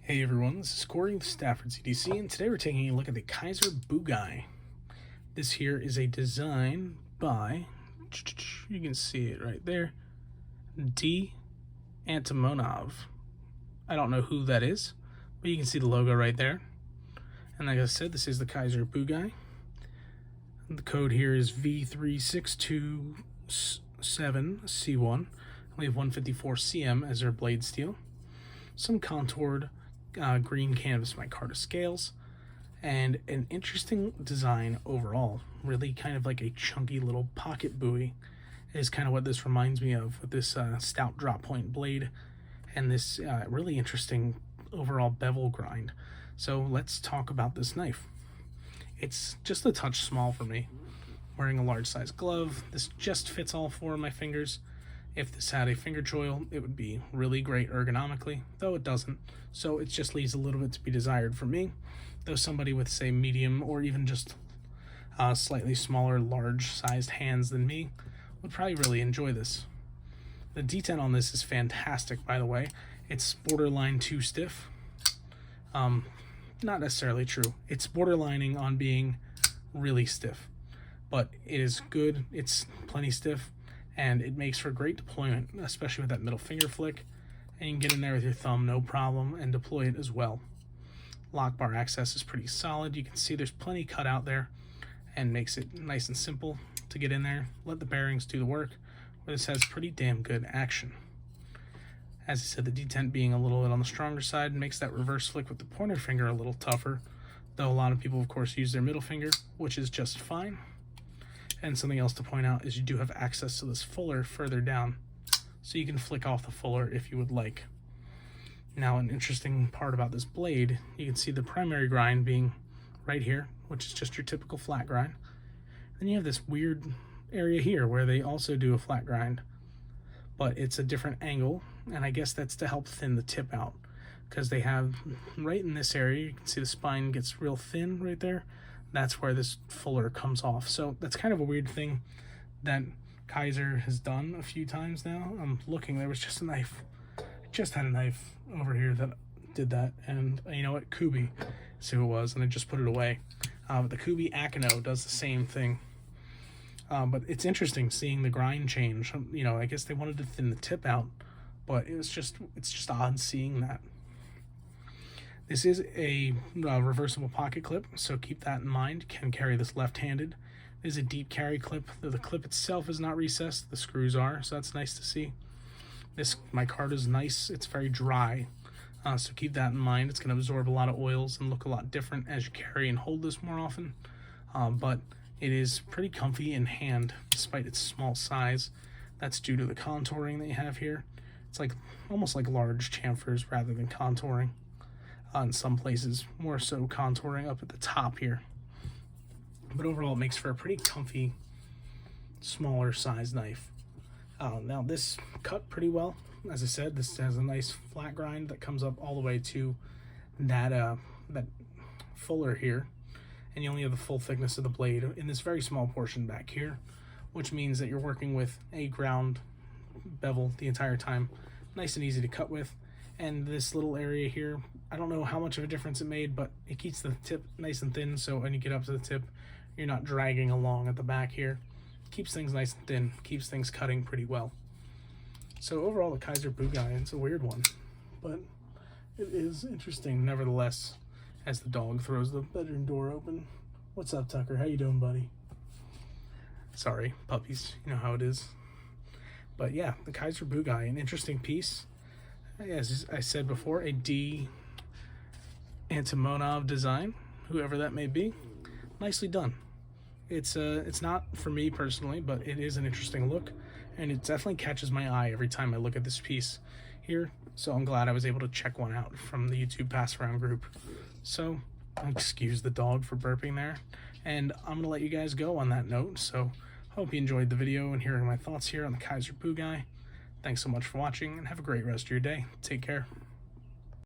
Hey everyone, this is Corey with Stafford CDC, and today we're taking a look at the Kizer Bugai. This here is a design by, you can see it right there, D. Antimonov. I don't know who that is, but you can see the logo right there. And like I said, this is the Kizer Bugai. The code here is V36277C1. We have 154 cm as their blade steel. Some contoured green canvas micarta scales, and an interesting design overall. Really kind of like a chunky little pocket buoy is kind of what this reminds me of, with this stout drop point blade and this really interesting overall bevel grind. So let's talk about this knife. It's just a touch small for me. Wearing a large size glove, this just fits all four of my fingers. If this had a finger choil, it would be really great ergonomically, though it doesn't, so it just leaves a little bit to be desired for me, though somebody with, say, medium or even just slightly smaller, large-sized hands than me would probably really enjoy this. The detent on this is fantastic, by the way. It's borderline too stiff. Not necessarily true. It's borderlining on being really stiff, but it is good. It's plenty stiff, and it makes for great deployment, especially with that middle finger flick, and you can get in there with your thumb no problem and deploy it as well. Lock bar access is pretty solid. You can see there's plenty cut out there and makes it nice and simple to get in there. Let the bearings do the work, but this has pretty damn good action. As I said, the detent being a little bit on the stronger side makes that reverse flick with the pointer finger a little tougher, though a lot of people of course use their middle finger, which is just fine. And something else to point out is you do have access to this fuller further down, so you can flick off the fuller if you would like. Now, an interesting part about this blade, you can see the primary grind being right here, which is just your typical flat grind. Then you have this weird area here where they also do a flat grind, but it's a different angle, and I guess that's to help thin the tip out, because they have right in this area, you can see the spine gets real thin right there. That's where this fuller comes off. So that's kind of a weird thing that Kizer has done a few times now. I'm looking, there was just a knife. I just had a knife over here that did that, and you know what, Kubi is who it was, and I just put it away. But the Kubi Akino does the same thing. But it's interesting seeing the grind change. You know, I guess they wanted to thin the tip out, but it's just odd seeing that. This is a reversible pocket clip, so keep that in mind. Can carry this left-handed. It is a deep carry clip, though the clip itself is not recessed. The screws are, so that's nice to see. This micarta is nice. It's very dry, so keep that in mind. It's going to absorb a lot of oils and look a lot different as you carry and hold this more often, but it is pretty comfy in hand despite its small size. That's due to the contouring that you have here. It's like almost like large chamfers rather than contouring. In some places, more so contouring up at the top here. But overall, it makes for a pretty comfy, smaller size knife. Now this cut pretty well. As I said, this has a nice flat grind that comes up all the way to that that fuller here, and you only have the full thickness of the blade in this very small portion back here, which means that you're working with a ground bevel the entire time. Nice and easy to cut with. And this little area here, I don't know how much of a difference it made, but it keeps the tip nice and thin, so when you get up to the tip, you're not dragging along at the back here. Keeps things nice and thin, keeps things cutting pretty well. So overall, the Kizer Bugai, it's a weird one, but it is interesting nevertheless, as the dog throws the bedroom door open. What's up, Tucker? How you doing, buddy? Sorry, puppies, you know how it is. But yeah, the Kizer Bugai, an interesting piece. As I said before, a D. Antimonov design, whoever that may be. Nicely done. It's not for me personally, but it is an interesting look, and it definitely catches my eye every time I look at this piece here. So I'm glad I was able to check one out from the YouTube pass around group. So excuse the dog for burping there, and I'm gonna let you guys go on that note. So hope you enjoyed the video and hearing my thoughts here on the Kizer Bugai. Thanks so much for watching, and have a great rest of your day. Take care.